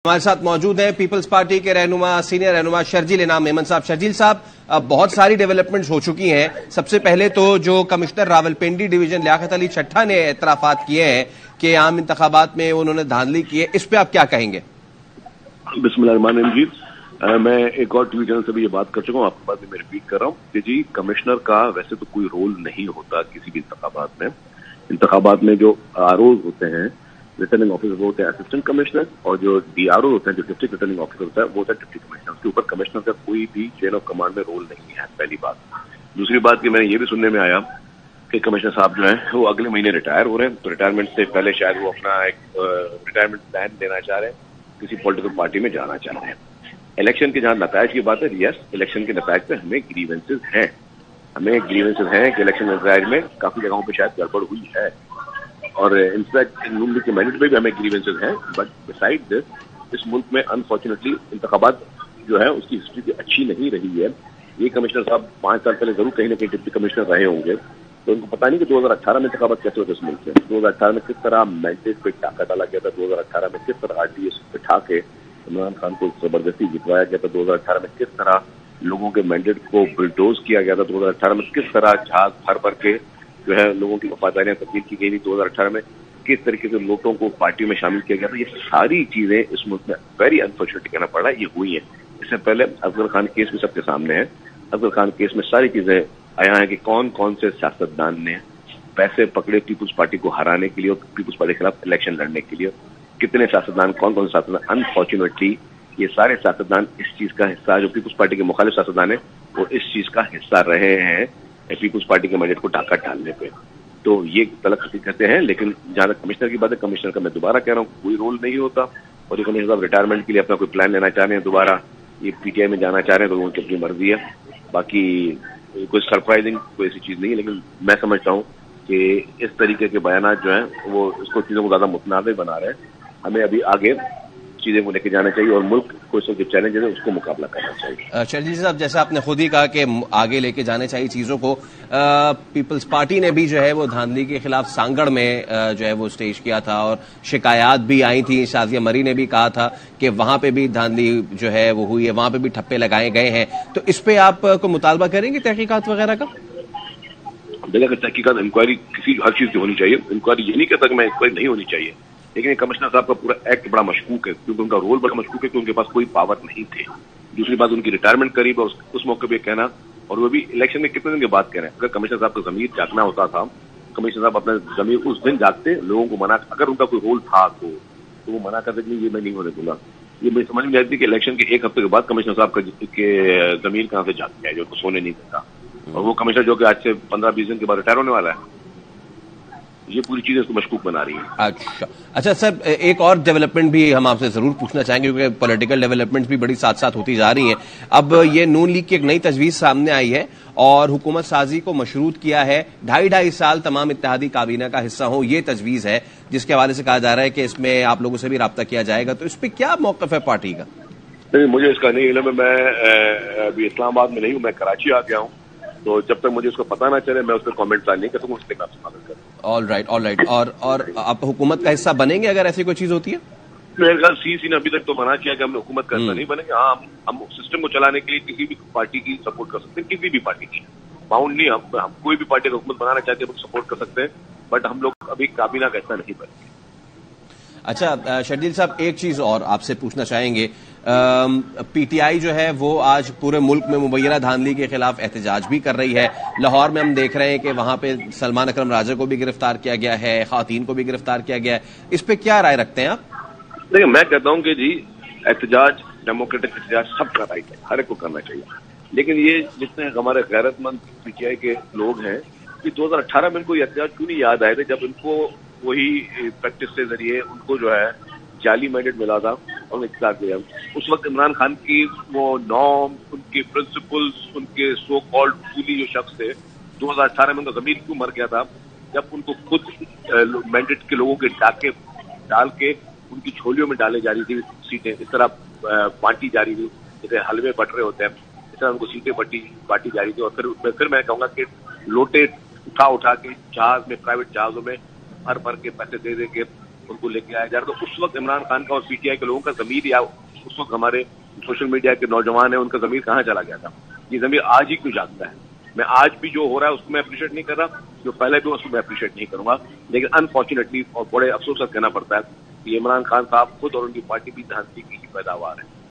हमारे साथ मौजूद हैं पीपल्स पार्टी के रहनुमा सीनियर रहनुमा शर्जील इनाम मेमन साहब। शर्जील साहब, बहुत सारी डेवलपमेंट्स हो चुकी हैं। सबसे पहले तो जो कमिश्नर रावलपिंडी डिवीजन लियाकत अली चट्ठा ने एतराफात किए हैं कि आम इंतखाबात में उन्होंने धांधली की है, इस पे आप क्या कहेंगे? बिस्मिल्लाहिर्रहमानिर्रहीम जी, मैं एक और टीवी चैनल से भी ये बात कर चुका हूँ, आपके पास भी मैं रिपीट कर रहा हूँ कि जी कमिश्नर का वैसे तो कोई रोल नहीं होता किसी भी इंतखाबात में। इंतखाबात में जो आरओज होते हैं, रिटर्निंग ऑफिसर, वो होते हैं असिस्टेंट कमिश्नर, और जो डीआरओ होते हैं, जो डिस्ट्रिक्ट रिटर्निंग ऑफिसर होता है, वो होता है डिप्टी कमिश्नर। उसके ऊपर कमिश्नर का कोई भी चेन ऑफ कमांड में रोल नहीं है, पहली बात। दूसरी बात कि मैंने ये भी सुनने में आया कि कमिश्नर साहब जो है वो अगले महीने रिटायर हो रहे हैं, तो रिटायरमेंट से पहले शायद वो अपना एक रिटायरमेंट प्लान देना चाह रहे हैं, किसी पॉलिटिकल पार्टी में जाना चाह रहे हैं। इलेक्शन के जहां नतायज की बात है, यस, इलेक्शन के नतायज पे हमें ग्रीवेंसेज हैं, कि इलेक्शन नतायज में काफी जगहों पे शायद गड़बड़ हुई है, और इनफैक्ट नून लीग के मैंडेट में भी हमें ग्रीवेंसेज हैं। बट बिसाइड दिस, इस मुल्क में अनफॉर्चुनेटली इंतखाबात जो है उसकी हिस्ट्री अच्छी नहीं रही है। ये कमिश्नर साहब 5 साल पहले जरूर कहीं ना कहीं डिप्टी कमिश्नर रहे होंगे, तो उनको पता नहीं कि 2018 में इंतखाबात कैसे होते इस मुल्क में। 2018 में किस तरह मैंडेट पे टाका डाला गया था, 2018 में किस तरह आरटीएस बिठा के इमरान खान को जबरदस्ती जितवाया गया था, 2018 में किस तरह लोगों के मैंडेट को बुलडोज किया गया था, 2018 में किस तरह जहाज भर के जो है लोगों की वफादारियां तब्दील की गई थी, 2018 में किस तरीके से नोटों को पार्टी में शामिल किया गया था। ये सारी चीजें इस मुल्क में वेरी अनफॉर्चुनेटली कहना पड़ रहा है, ये हुई है। इससे पहले अफजल खान केस भी सबके सामने है। अफजल खान केस में सारी चीजें आया है कि कौन कौन से सियासतदान ने पैसे पकड़े पीपुल्स पार्टी को हराने के लिए और पीपुल्स पार्टी के खिलाफ इलेक्शन लड़ने के लिए, कितने सियासतदान, कौन कौन से सियासतदान। अनफॉर्चुनेटली ये सारे सियासतदान इस चीज का हिस्सा, जो पीपुल्स पार्टी के मुखालिफ सियासतदान है, वो इस चीज का हिस्सा रहे हैं पीपुल्स पार्टी के मैंडेट को टाका डालने पे। तो ये तलक हकीकतें हैं। लेकिन जहां तक कमिश्नर की बात है, कमिश्नर का मैं दोबारा कह रहा हूँ कोई रोल नहीं होता, और ये कमिश्नर साहब रिटायरमेंट के लिए अपना कोई प्लान लेना चाह रहे हैं, दोबारा ये पीटीआई में जाना चाह रहे हैं, तो उनकी अपनी मर्जी है। बाकी कोई सरप्राइजिंग कोई ऐसी चीज नहीं है, लेकिन मैं समझता हूँ कि इस तरीके के बयान जो हैं वो इसको चीजों को ज्यादा मुतनाज़िर बना रहे हैं। हमें अभी आगे चीजें को लेके जाना चाहिए और मुल्क को जो चैलेंजेस है उसको मुकाबला करना चाहिए। शर्जील साहब, जैसे आपने खुद ही कहा कि आगे लेके जाने चाहिए चीजों को, पीपल्स पार्टी ने भी जो है वो धांधली के खिलाफ सांगड़ में जो है वो स्टेज किया था और शिकायत भी आई थी। शाजिया मरी ने भी कहा था कि वहां पे भी धांधली जो है वो हुई है, वहां पे भी ठप्पे लगाए गए हैं। तो इस पे आप को मुतालबा करेंगे तहकीकात वगैरह का? देखिए, तहकीकात इंक्वायरी किसी हर चीज की होनी चाहिए। इंक्वायरी ये नहीं कहता कि मैं इंक्वायरी नहीं होनी चाहिए, लेकिन कमिश्नर साहब का पूरा एक्ट बड़ा मशकूक है, क्योंकि उनका रोल बड़ा मशकूक है, क्योंकि उनके पास कोई पावर नहीं थे। दूसरी बात, उनकी रिटायरमेंट करीब है, उस मौके पे कहना, और वो भी इलेक्शन में कितने दिन के बाद कह रहे हैं। अगर कमिश्नर साहब का जमीर जागना होता था, कमिश्नर साहब अपना जमीर उस दिन जागते, लोगों को मना, अगर उनका कोई रोल था तो वो मना करते कि ये मैं नहीं होने दूंगा। ये मुझे समझ में आती कि इलेक्शन के 1 हफ्ते के बाद कमिश्नर साहब के जमीर कहां से जाग गया, जो उनको सोने नहीं देता, और वो कमिश्नर जो कि आज से 15-20 दिन के बाद रिटायर होने वाला है। ये पूरी चीजें इसको मशकूक बना रही है। अच्छा सर, एक और डेवलपमेंट भी हम आपसे जरूर पूछना चाहेंगे, क्योंकि पॉलिटिकल डेवलपमेंट्स भी बड़ी साथ साथ होती जा रही हैं। अब ये नून लीग की एक नई तजवीज सामने आई है और हुकूमत साजी को मशरूत किया है, 2.5 साल तमाम इत्तेहादी काबीना का हिस्सा हो, ये तजवीज है, जिसके हवाले से कहा जा रहा है कि इसमें आप लोगों से भी राब्ता किया जाएगा। तो इस पर क्या मौकफ है पार्टी का? नहीं, मुझे इसका नहीं इल्म है। मैं अभी इस्लामाबाद में नहीं हूँ, मैं कराची आ गया हूँ, तो जब तक मुझे उसको पता ना चले मैं उस पर कॉमेंट नहीं कर सकूँ, उसके आप स्वागत करूँ। All right. और आप हुकूमत का हिस्सा बनेंगे अगर ऐसी कोई चीज होती है? मेरे ख्याल सी ने अभी तक तो मना किया कि हम हुकूमत का हिस्सा नहीं बनेंगे। हाँ, हम सिस्टम को चलाने के लिए किसी भी पार्टी की सपोर्ट कर सकते हैं, किसी भी पार्टी की बाउंड नहीं। हम कोई भी पार्टी का हुकूमत बनाना चाहते हैं सपोर्ट कर सकते हैं, बट हम लोग अभी काबीना का हिस्सा नहीं बनेंगे। अच्छा शर्जील साहब, एक चीज और आपसे पूछना चाहेंगे। पीटीआई जो है वो आज पूरे मुल्क में मुबैना धांधली के खिलाफ एहतजाज भी कर रही है। लाहौर में हम देख रहे हैं कि वहां पे सलमान अकरम राजा को भी गिरफ्तार किया गया है, खातून को भी गिरफ्तार किया गया है। इस पे क्या राय रखते हैं आप? देखिए, मैं कहता हूं कि जी एहतजाज, डेमोक्रेटिक एहतजाज सबका राइट है, हर एक को करना चाहिए, लेकिन ये जितने हमारे गैरतमंद पीटीआई के लोग हैं कि 2018 में इनको एहतजाज क्यों नहीं याद आए थे, जब इनको वही प्रैक्टिस के जरिए उनको जो है जाली मैंडेट मिला था और इंतजार किया। उस वक्त इमरान खान की वो नॉर्म, उनके प्रिंसिपल्स, उनके सो कॉल्ड कूली जो शख्स थे, 2018 में उनका जमीर क्यों मर गया था, जब उनको खुद मैंडेट के लोगों के डाके डाल के उनकी झोलियों में डाले जा रही थी सीटें, इस तरह बांटी जा रही थी जैसे हलवे बट रहे होते हैं, इस तरह उनको सीटें बांटी जा रही थी। और फिर मैं कहूँगा कि लोटे उठा के जहाज में, प्राइवेट जहाजों में भर के पैसे दे के ان کو لے کے آیا جا رہا تھا. اس وقت عمران خان کا اور پی ٹی آئی کے لوگوں کا ضمیر یا اس وقت ہمارے سوشل میڈیا کے نوجوان ہیں ان کا ضمیر کہاں چلا گیا تھا؟ یہ ضمیر آج ہی کیوں جاگتا ہے؟ میں آج بھی جو ہو رہا ہے اس کو میں اپریشیٹ نہیں کر رہا، جو پہلے بھی اس کو میں اپریشیٹ نہیں کروں گا، لیکن انفارچونیٹلی اور بڑے افسوس سے کہنا پڑتا ہے کہ عمران خان صاحب خود اور ان کی پارٹی بھی دھانتی کی ہی پیداوار ہے.